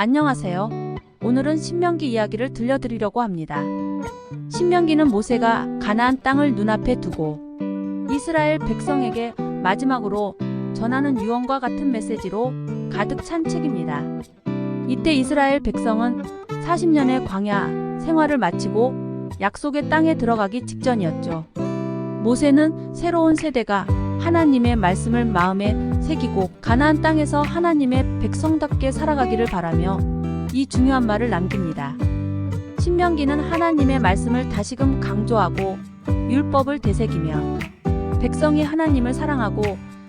안녕하세요. 오늘은 신명기 이야기를 들려드리려고 합니다. 신명기는 모세가 가나안 땅을 눈앞에 두고 이스라엘 백성에게 마지막으로 전하는 유언과 같은 메시지로 가득 찬 책입니다. 이때 이스라엘 백성은 40년의 광야 생활을 마치고 약속의 땅에 들어가기 직전이었죠. 모세는 새로운 세대가 하나님의 말씀을 마음에 새기고 가나안 땅에서 하나님의 백성답게 살아가기를 바라며 이 중요한 말을 남깁니다. 신명기는 하나님의 말씀을 다시금 강조하고 율법을 되새기며 백성이 하나님을 사랑하고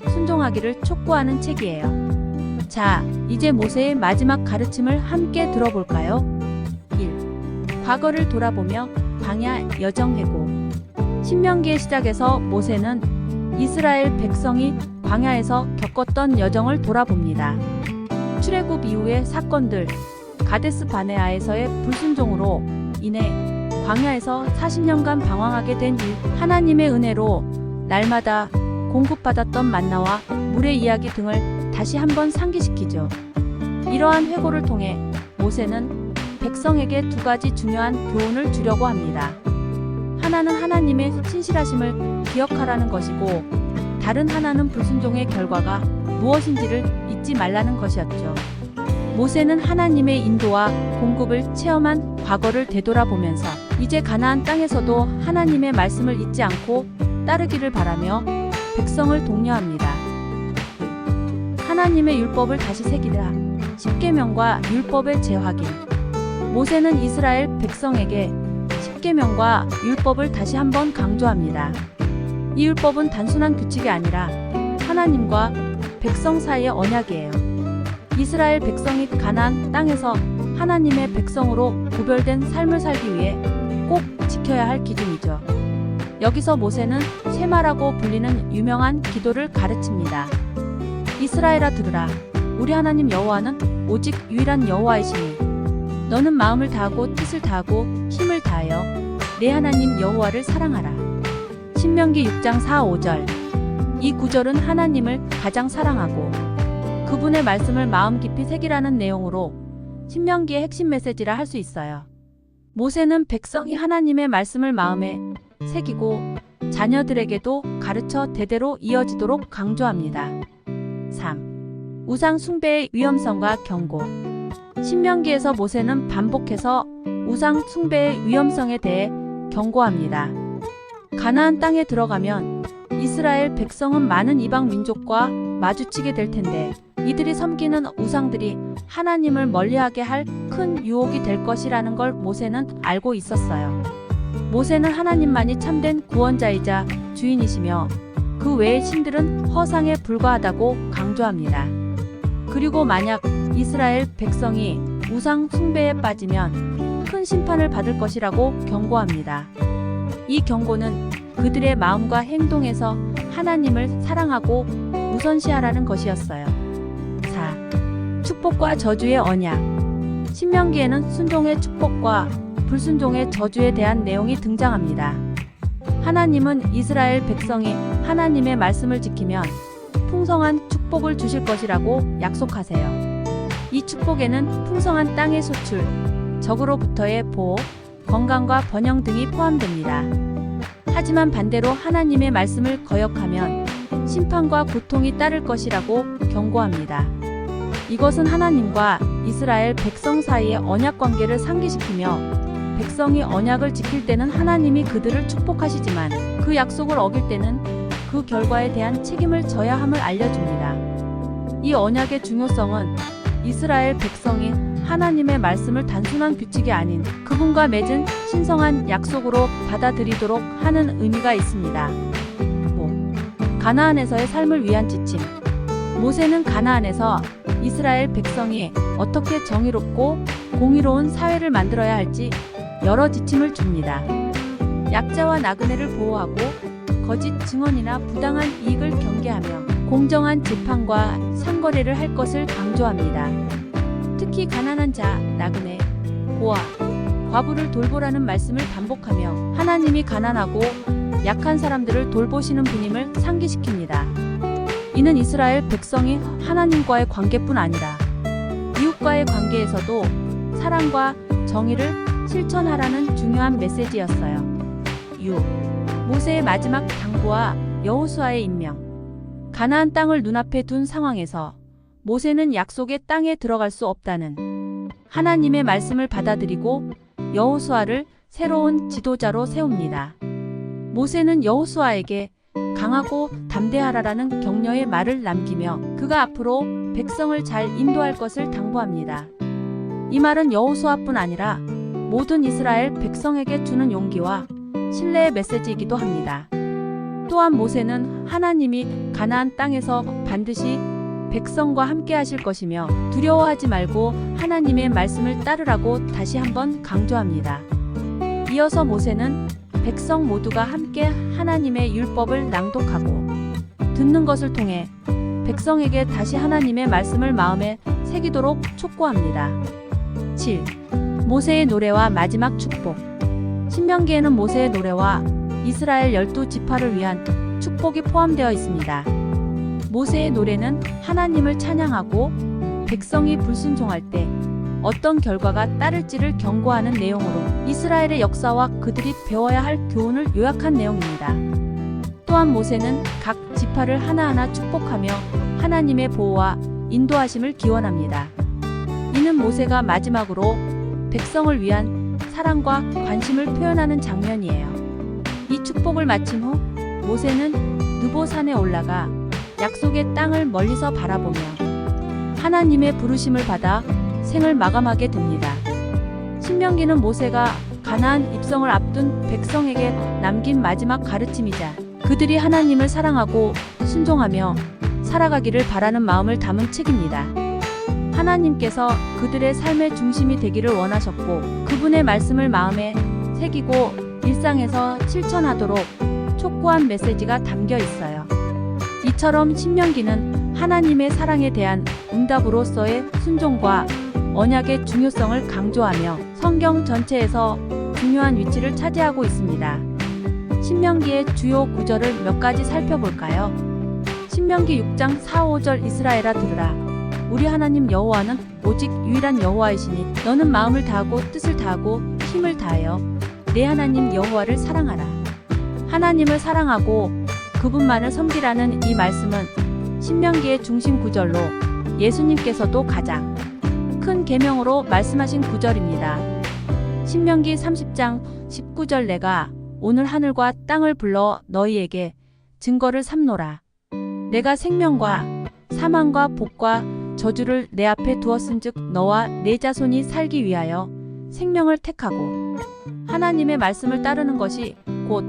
순종하기를 촉구하는 책이에요. 자, 이제 모세의 마지막 가르침을 함께 들어볼까요? 1. 과거를 돌아보며 광야 여정 회고. 신명기의 시작에서 모세는 이스라엘 백성이 광야에서 겪었던 여정을 돌아봅니다. 출애굽 이후의 사건들, 가데스 바네아에서의 불순종으로 인해 광야에서 40년간 방황하게 된 일, 하나님의 은혜로 날마다 공급받았던 만나와 물의 이야기 등을 다시 한번 상기시키죠. 이러한 회고를 통해 모세는 백성에게 두 가지 중요한 교훈을 주려고 합니다. 하나는 하나님의 신실하심을 기억하라는 것이고, 다른 하나는 불순종의 결과가 무엇인지를 잊지 말라는 것이었죠. 모세는 하나님의 인도와 공급을 체험한 과거를 되돌아보면서 이제 가나안 땅에서도 하나님의 말씀을 잊지 않고 따르기를 바라며 백성을 독려합니다. 하나님의 율법을 다시 새기라. 십계명과 율법의 재확인. 모세는 이스라엘 백성에게 십계명과 율법을 다시 한번 강조합니다. 이 율법은 단순한 규칙이 아니라 하나님과 백성 사이의 언약이에요. 이스라엘 백성이 가나안 땅에서 하나님의 백성으로 구별된 삶을 살기 위해 꼭 지켜야 할 기준이죠. 여기서 모세는 쇠마라고 불리는 유명한 기도를 가르칩니다. 이스라엘아 들으라. 우리 하나님 여호와는 오직 유일한 여호와이시니 너는 마음을 다하고 뜻을 다하고 힘을 다하여 내 하나님 여호와를 사랑하라. 신명기 6장 4, 5절. 이 구절은 하나님을 가장 사랑하고 그분의 말씀을 마음 깊이 새기라는 내용으로 신명기의 핵심 메시지라 할 수 있어요. 모세는 백성이 하나님의 말씀을 마음에 새기고 자녀들에게도 가르쳐 대대로 이어지도록 강조합니다. 3. 우상 숭배의 위험성과 경고. 신명기에서 모세는 반복해서 우상 숭배의 위험성에 대해 경고합니다. 가나안 땅에 들어가면 이스라엘 백성은 많은 이방 민족과 마주치게 될 텐데 이들이 섬기는 우상들이 하나님을 멀리하게 할 큰 유혹이 될 것이라는 걸 모세는 알고 있었어요. 모세는 하나님만이 참된 구원자이자 주인이시며 그 외의 신들은 허상에 불과하다고 강조합니다. 그리고 만약 이스라엘 백성이 우상 숭배에 빠지면 큰 심판을 받을 것이라고 경고합니다. 이 경고는 그들의 마음과 행동에서 하나님을 사랑하고 우선시하라는 것이었어요. 4. 축복과 저주의 언약. 신명기에는 순종의 축복과 불순종의 저주에 대한 내용이 등장합니다. 하나님은 이스라엘 백성이 하나님의 말씀을 지키면 풍성한 축복을 주실 것이라고 약속하세요. 이 축복에는 풍성한 땅의 소출, 적으로부터의 보호, 건강과 번영 등이 포함됩니다. 하지만 반대로 하나님의 말씀을 거역하면 심판과 고통이 따를 것이라고 경고합니다. 이것은 하나님과 이스라엘 백성 사이의 언약 관계를 상기시키며 백성이 언약을 지킬 때는 하나님이 그들을 축복하시지만 그 약속을 어길 때는 그 결과에 대한 책임을 져야 함을 알려줍니다. 이 언약의 중요성은 이스라엘 백성이 하나님의 말씀을 단순한 규칙이 아닌 그분과 맺은 신성한 약속으로 받아들이도록 하는 의미가 있습니다. 5. 가나안에서의 삶을 위한 지침. 모세는 가나안에서 이스라엘 백성이 어떻게 정의롭고 공의로운 사회를 만들어야 할지 여러 지침을 줍니다. 약자와 나그네를 보호하고 거짓 증언이나 부당한 이익을 경계하며 공정한 재판과 상거래를 할 것을 강조합니다. 특히 가난한 자, 나그네, 고아, 과부를 돌보라는 말씀을 반복하며 하나님이 가난하고 약한 사람들을 돌보시는 분임을 상기시킵니다. 이는 이스라엘 백성이 하나님과의 관계뿐 아니라 이웃과의 관계에서도 사랑과 정의를 실천하라는 중요한 메시지였어요. 6. 모세의 마지막 당부와 여호수아의 임명. 가나안 땅을 눈앞에 둔 상황에서 모세는 약속의 땅에 들어갈 수 없다는 하나님의 말씀을 받아들이고 여호수아를 새로운 지도자로 세웁니다. 모세는 여호수아에게 강하고 담대하라라는 격려의 말을 남기며 그가 앞으로 백성을 잘 인도할 것을 당부합니다. 이 말은 여호수아뿐 아니라 모든 이스라엘 백성에게 주는 용기와 신뢰의 메시지이기도 합니다. 또한 모세는 하나님이 가나안 땅에서 반드시 백성과 함께 하실 것이며 두려워하지 말고 하나님의 말씀을 따르라고 다시 한번 강조합니다. 이어서 모세는 백성 모두가 함께 하나님의 율법을 낭독하고 듣는 것을 통해 백성에게 다시 하나님의 말씀을 마음에 새기도록 촉구합니다. 7. 모세의 노래와 마지막 축복. 신명기에는 모세의 노래와 이스라엘 12지파를 위한 축복이 포함되어 있습니다. 모세의 노래는 하나님을 찬양하고 백성이 불순종할 때 어떤 결과가 따를지를 경고하는 내용으로 이스라엘의 역사와 그들이 배워야 할 교훈을 요약한 내용입니다. 또한 모세는 각 지파를 하나하나 축복하며 하나님의 보호와 인도하심을 기원합니다. 이는 모세가 마지막으로 백성을 위한 사랑과 관심을 표현하는 장면이에요. 이 축복을 마친 후 모세는 느보산에 올라가 약속의 땅을 멀리서 바라보며 하나님의 부르심을 받아 생을 마감하게 됩니다. 신명기는 모세가 가나안 입성을 앞둔 백성에게 남긴 마지막 가르침이자 그들이 하나님을 사랑하고 순종하며 살아가기를 바라는 마음을 담은 책입니다. 하나님께서 그들의 삶의 중심이 되기를 원하셨고 그분의 말씀을 마음에 새기고 일상에서 실천하도록 촉구한 메시지가 담겨 있어요. 이처럼 신명기는 하나님의 사랑에 대한 응답으로서의 순종과 언약의 중요성을 강조하며 성경 전체에서 중요한 위치를 차지하고 있습니다. 신명기의 주요 구절을 몇 가지 살펴볼까요? 신명기 6장 4, 5절 이스라엘아 들으라. 우리 하나님 여호와는 오직 유일한 여호와이시니 너는 마음을 다하고 뜻을 다하고 힘을 다하여 내 하나님 여호와를 사랑하라. 하나님을 사랑하고 그분만을 섬기라는 이 말씀은 신명기의 중심 구절로 예수님께서도 가장 큰 계명으로 말씀하신 구절입니다. 신명기 30장 19절 내가 오늘 하늘과 땅을 불러 너희에게 증거를 삼노라. 내가 생명과 사망과 복과 저주를 내 앞에 두었은즉 너와 내 자손이 살기 위하여 생명을 택하고 하나님의 말씀을 따르는 것이 곧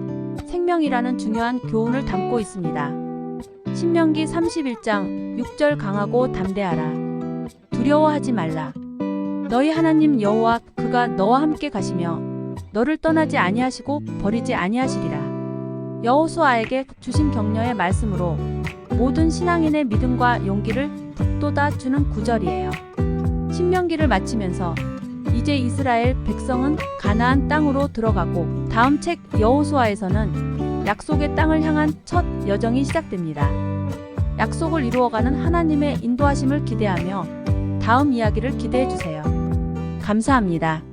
생명이라는 중요한 교훈을 담고 있습니다. 신명기 31장 6절 강하고 담대하라. 두려워하지 말라. 너희 하나님 여호와 그가 너와 함께 가시며 너를 떠나지 아니하시고 버리지 아니하시리라. 여호수아에게 주신 격려의 말씀으로 모든 신앙인의 믿음과 용기를 북돋아 주는 구절이에요. 신명기를 마치면서 이제 이스라엘 백성은 가나안 땅으로 들어가고 다음 책 여호수아에서는 약속의 땅을 향한 첫 여정이 시작됩니다. 약속을 이루어가는 하나님의 인도하심을 기대하며 다음 이야기를 기대해 주세요. 감사합니다.